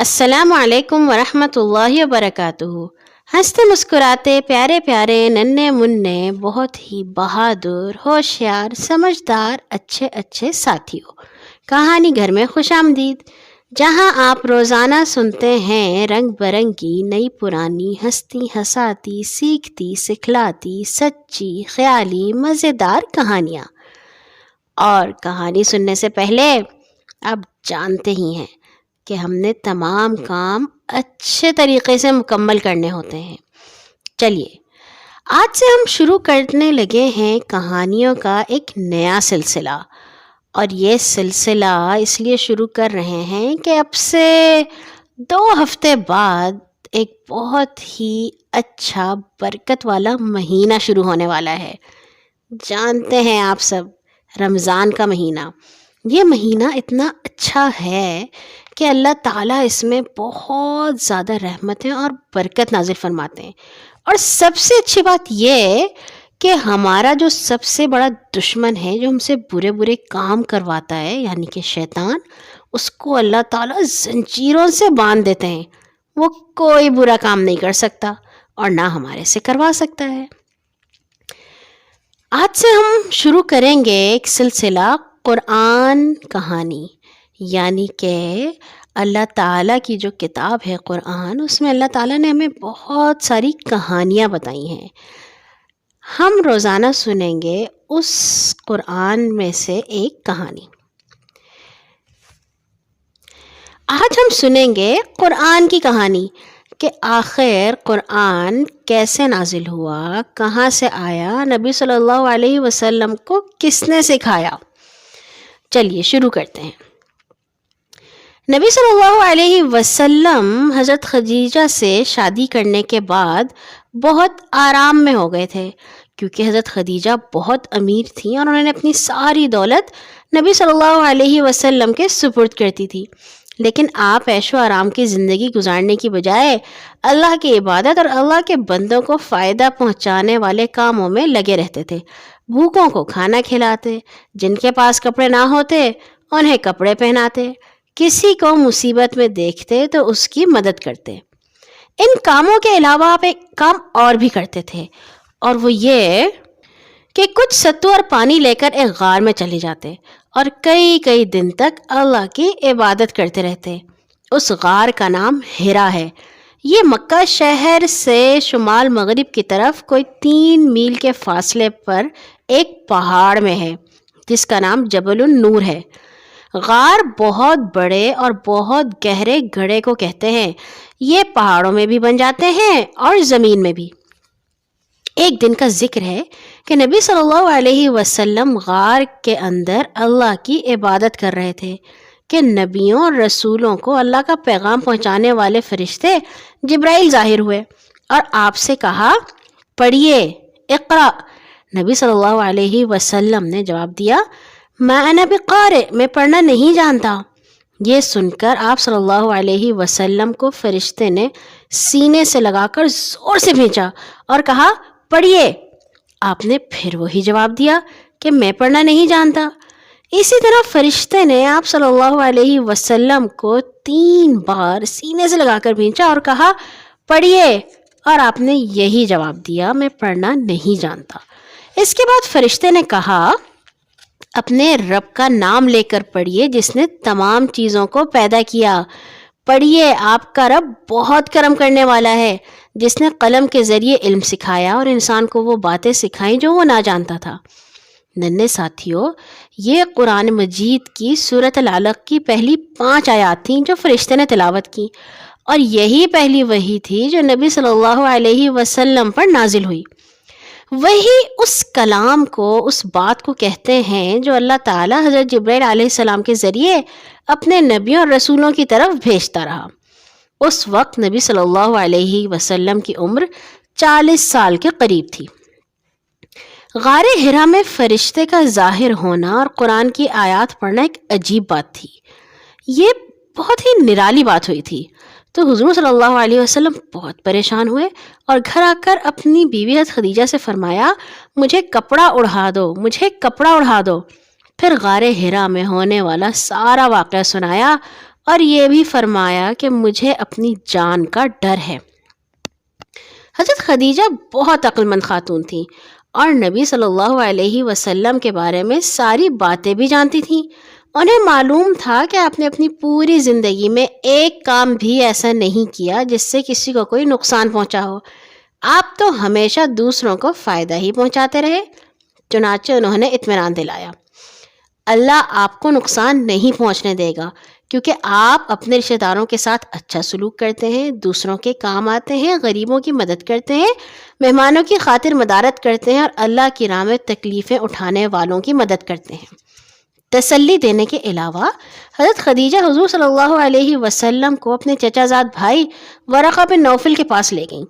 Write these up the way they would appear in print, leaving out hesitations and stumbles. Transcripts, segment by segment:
السلام علیکم ورحمۃ اللہ وبرکاتہ۔ ہنستے مسکراتے پیارے پیارے ننھے منھے بہت ہی بہادر ہوشیار سمجھدار اچھے ساتھیوں، کہانی گھر میں خوش آمدید، جہاں آپ روزانہ سنتے ہیں رنگ برنگی نئی پرانی ہستی ہساتی سیکھتی سکھلاتی سچی خیالی مزیدار کہانیاں۔ اور کہانی سننے سے پہلے آپ جانتے ہی ہیں کہ ہم نے تمام کام اچھے طریقے سے مکمل کرنے ہوتے ہیں۔ چلیے آج سے ہم شروع کرنے لگے ہیں کہانیوں کا ایک نیا سلسلہ، اور یہ سلسلہ اس لیے شروع کر رہے ہیں کہ اب سے 2 ہفتے بعد ایک بہت ہی اچھا برکت والا مہینہ شروع ہونے والا ہے۔ جانتے ہیں آپ سب، رمضان کا مہینہ، یہ مہینہ اتنا اچھا ہے کہ اللہ تعالیٰ اس میں بہت زیادہ رحمتیں اور برکت نازل فرماتے ہیں۔ اور سب سے اچھی بات یہ کہ ہمارا جو سب سے بڑا دشمن ہے، جو ہم سے برے کام کرواتا ہے، یعنی کہ شیطان، اس کو اللہ تعالیٰ زنجیروں سے باندھ دیتے ہیں۔ وہ کوئی برا کام نہیں کر سکتا اور نہ ہمارے سے کروا سکتا ہے۔ آج سے ہم شروع کریں گے ایک سلسلہ قرآن کہانی، یعنی کہ اللہ تعالیٰ کی جو کتاب ہے قرآن، اس میں اللہ تعالیٰ نے ہمیں بہت ساری کہانیاں بتائی ہیں۔ ہم روزانہ سنیں گے اس قرآن میں سے ایک کہانی۔ آج ہم سنیں گے قرآن کی کہانی کہ آخر قرآن کیسے نازل ہوا، کہاں سے آیا، نبی صلی اللہ علیہ وسلم کو کس نے سکھایا۔ چلیے شروع کرتے ہیں۔ نبی صلی اللہ علیہ وسلم حضرت خدیجہ سے شادی کرنے کے بعد بہت آرام میں ہو گئے تھے، کیونکہ حضرت خدیجہ بہت امیر تھیں اور انہوں نے اپنی ساری دولت نبی صلی اللہ علیہ وسلم کے سپرد کرتی تھی۔ لیکن آپ عیش و آرام کی زندگی گزارنے کی بجائے اللہ کی عبادت اور اللہ کے بندوں کو فائدہ پہنچانے والے کاموں میں لگے رہتے تھے۔ بھوکوں کو کھانا کھلاتے، جن کے پاس کپڑے نہ ہوتے انہیں کپڑے پہناتے، کسی کو مصیبت میں دیکھتے تو اس کی مدد کرتے۔ ان کاموں کے علاوہ آپ ایک کام اور بھی کرتے تھے، اور وہ یہ کہ کچھ ستو اور پانی لے کر ایک غار میں چلے جاتے اور کئی دن تک اللہ کی عبادت کرتے رہتے۔ اس غار کا نام ہرا ہے۔ یہ مکہ شہر سے شمال مغرب کی طرف کوئی 3 میل کے فاصلے پر ایک پہاڑ میں ہے، جس کا نام جبل النور ہے۔ غار بہت بڑے اور بہت گہرے گڑھے کو کہتے ہیں۔ یہ پہاڑوں میں بھی بن جاتے ہیں اور زمین میں بھی۔ ایک دن کا ذکر ہے کہ نبی صلی اللہ علیہ وسلم غار کے اندر اللہ کی عبادت کر رہے تھے کہ نبیوں اور رسولوں کو اللہ کا پیغام پہنچانے والے فرشتے جبرائیل ظاہر ہوئے اور آپ سے کہا، پڑھیے، اقرا۔ نبی صلی اللہ علیہ وسلم نے جواب دیا، ما انا بقارئ، میں پڑھنا نہیں جانتا۔ یہ سن کر آپ صلی اللہ علیہ وسلم کو فرشتے نے سینے سے لگا کر زور سے بھینچا اور کہا، پڑھیے۔ آپ نے پھر وہی جواب دیا کہ میں پڑھنا نہیں جانتا۔ اسی طرح فرشتے نے آپ صلی اللہ علیہ وسلم کو 3 بار سینے سے لگا کر بھینچا اور کہا، پڑھیے، اور آپ نے یہی جواب دیا، میں پڑھنا نہیں جانتا۔ اس کے بعد فرشتے نے کہا، اپنے رب کا نام لے کر پڑھیے جس نے تمام چیزوں کو پیدا کیا۔ پڑھیے، آپ کا رب بہت کرم کرنے والا ہے، جس نے قلم کے ذریعے علم سکھایا اور انسان کو وہ باتیں سکھائیں جو وہ نہ جانتا تھا۔ ننھے ساتھیوں، یہ قرآن مجید کی سورۃ العلق کی پہلی 5 آیات تھیں جو فرشتے نے تلاوت کی، اور یہی پہلی وحی تھی جو نبی صلی اللہ علیہ وسلم پر نازل ہوئی۔ وہی اس کلام کو، اس بات کو کہتے ہیں جو اللہ تعالیٰ حضرت جبرائیل علیہ السلام کے ذریعے اپنے نبیوں اور رسولوں کی طرف بھیجتا رہا۔ اس وقت نبی صلی اللہ علیہ وسلم کی عمر 40 سال کے قریب تھی۔ غار ہرا میں فرشتے کا ظاہر ہونا اور قرآن کی آیات پڑھنا ایک عجیب بات تھی۔ یہ بہت ہی نرالی بات ہوئی تھی، تو حضور صلی اللہ علیہ وسلم بہت پریشان ہوئے اور گھر آ کر اپنی بیوی حضرت خدیجہ سے فرمایا، مجھے کپڑا اڑا دو۔ پھر غار ہرا میں ہونے والا سارا واقعہ سنایا اور یہ بھی فرمایا کہ مجھے اپنی جان کا ڈر ہے۔ حضرت خدیجہ بہت عقل مند خاتون تھیں اور نبی صلی اللہ علیہ وسلم کے بارے میں ساری باتیں بھی جانتی تھیں۔ انہیں معلوم تھا کہ آپ نے اپنی پوری زندگی میں ایک کام بھی ایسا نہیں کیا جس سے کسی کو کوئی نقصان پہنچا ہو۔ آپ تو ہمیشہ دوسروں کو فائدہ ہی پہنچاتے رہے۔ چنانچہ انہوں نے اطمینان دلایا، اللہ آپ کو نقصان نہیں پہنچنے دے گا، کیونکہ آپ اپنے رشتہ داروں کے ساتھ اچھا سلوک کرتے ہیں، دوسروں کے کام آتے ہیں، غریبوں کی مدد کرتے ہیں، مہمانوں کی خاطر مدارت کرتے ہیں اور اللہ کی راہ میں تکلیفیں اٹھانے والوں کی مدد کرتے ہیں۔ تسلی دینے کے علاوہ حضرت خدیجہ حضور صلی اللہ علیہ وسلم کو اپنے چچا زاد بھائی ورقہ بن نوفل کے پاس لے گئیں۔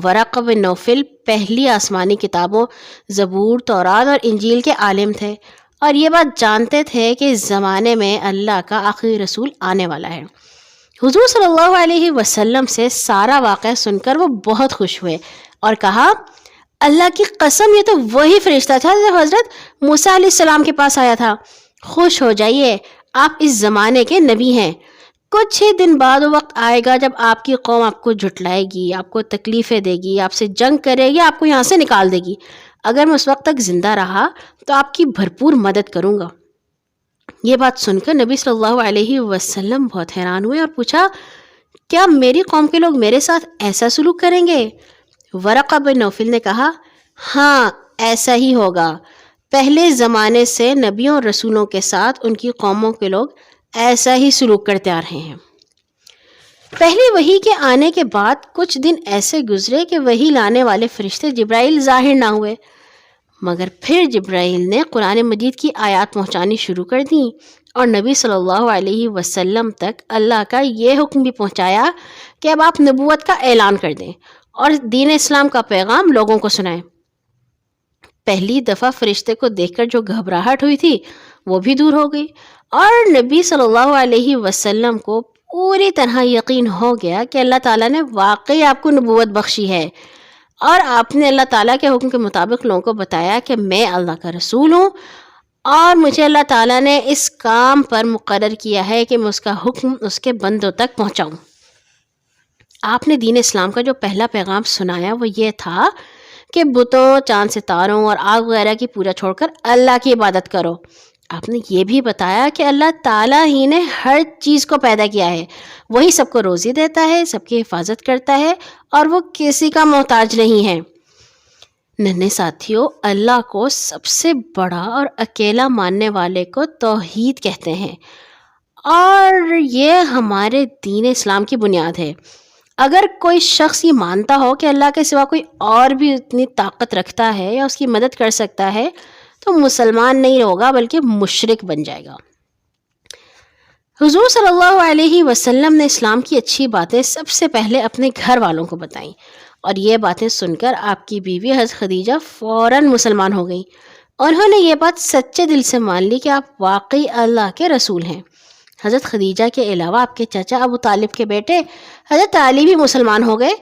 ورقہ بن نوفل پہلی آسمانی کتابوں زبور، تورات اور انجیل کے عالم تھے اور یہ بات جانتے تھے کہ اس زمانے میں اللہ کا آخری رسول آنے والا ہے۔ حضور صلی اللہ علیہ وسلم سے سارا واقعہ سن کر وہ بہت خوش ہوئے اور کہا، اللہ کی قسم، یہ تو وہی فرشتہ تھا جو حضرت موسیٰ علیہ السلام کے پاس آیا تھا۔ خوش ہو جائیے، آپ اس زمانے کے نبی ہیں۔ کچھ ہی دن بعد وہ وقت آئے گا جب آپ کی قوم آپ کو جھٹلائے گی، آپ کو تکلیفیں دے گی، آپ سے جنگ کرے گی، آپ کو یہاں سے نکال دے گی۔ اگر میں اس وقت تک زندہ رہا تو آپ کی بھرپور مدد کروں گا۔ یہ بات سن کر نبی صلی اللہ علیہ وسلم بہت حیران ہوئے اور پوچھا، کیا میری قوم کے لوگ میرے ساتھ ایسا سلوک کریں گے؟ ورقہ بن نوفل نے کہا، ہاں ایسا ہی ہوگا۔ پہلے زمانے سے نبیوں اور رسولوں کے ساتھ ان کی قوموں کے لوگ ایسا ہی سلوک کرتے آ رہے ہیں۔ پہلی وحی کے آنے کے بعد کچھ دن ایسے گزرے کہ وحی لانے والے فرشتے جبرائیل ظاہر نہ ہوئے، مگر پھر جبرائیل نے قرآن مجید کی آیات پہنچانی شروع کر دیں اور نبی صلی اللہ علیہ وسلم تک اللہ کا یہ حکم بھی پہنچایا کہ اب آپ نبوت کا اعلان کر دیں اور دین اسلام کا پیغام لوگوں کو سنائیں۔ پہلی دفعہ فرشتے کو دیکھ کر جو گھبراہٹ ہوئی تھی وہ بھی دور ہو گئی اور نبی صلی اللہ علیہ وسلم کو پوری طرح یقین ہو گیا کہ اللہ تعالیٰ نے واقعی آپ کو نبوت بخشی ہے اور آپ نے اللہ تعالیٰ کے حکم کے مطابق لوگوں کو بتایا کہ میں اللہ کا رسول ہوں اور مجھے اللہ تعالیٰ نے اس کام پر مقرر کیا ہے کہ میں اس کا حکم اس کے بندوں تک پہنچاؤں۔ آپ نے دین اسلام کا جو پہلا پیغام سنایا وہ یہ تھا کہ بتوں، چاند ستاروں اور آگ وغیرہ کی پوجا چھوڑ کر اللہ کی عبادت کرو۔ آپ نے یہ بھی بتایا کہ اللہ تعالیٰ ہی نے ہر چیز کو پیدا کیا ہے، وہی سب کو روزی دیتا ہے، سب کی حفاظت کرتا ہے اور وہ کسی کا محتاج نہیں ہے۔ ننھے ساتھیوں، اللہ کو سب سے بڑا اور اکیلا ماننے والے کو توحید کہتے ہیں اور یہ ہمارے دین اسلام کی بنیاد ہے۔ اگر کوئی شخص یہ مانتا ہو کہ اللہ کے سوا کوئی اور بھی اتنی طاقت رکھتا ہے یا اس کی مدد کر سکتا ہے تو مسلمان نہیں ہوگا بلکہ مشرک بن جائے گا۔ حضور صلی اللہ علیہ وسلم نے اسلام کی اچھی باتیں سب سے پہلے اپنے گھر والوں کو بتائیں اور یہ باتیں سن کر آپ کی بیوی حضرت خدیجہ فوراً مسلمان ہو گئیں۔ انہوں نے یہ بات سچے دل سے مان لی کہ آپ واقعی اللہ کے رسول ہیں۔ حضرت خدیجہ کے علاوہ آپ کے چچا ابو طالب کے بیٹے حضرت علی بھی مسلمان ہو گئے۔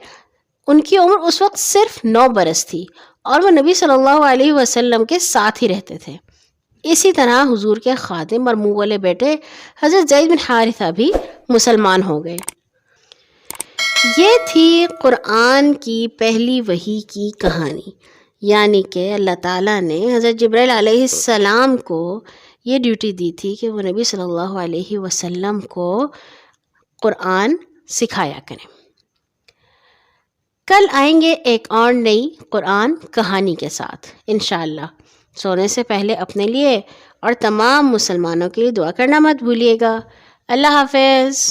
ان کی عمر اس وقت صرف 9 برس تھی اور وہ نبی صلی اللہ علیہ وسلم کے ساتھ ہی رہتے تھے۔ اسی طرح حضور کے خادم اور منہ والے بیٹے حضرت زید بن حارثہ بھی مسلمان ہو گئے۔ یہ تھی قرآن کی پہلی وحی کی کہانی، یعنی کہ اللہ تعالیٰ نے حضرت جبرائیل علیہ السلام کو یہ ڈیوٹی دی تھی کہ وہ نبی صلی اللہ علیہ وسلم کو قرآن سکھایا کریں۔ کل آئیں گے ایک اور نئی قرآن کہانی کے ساتھ انشاءاللہ۔ سونے سے پہلے اپنے لیے اور تمام مسلمانوں کے لیے دعا کرنا مت بھولیے گا۔ اللہ حافظ۔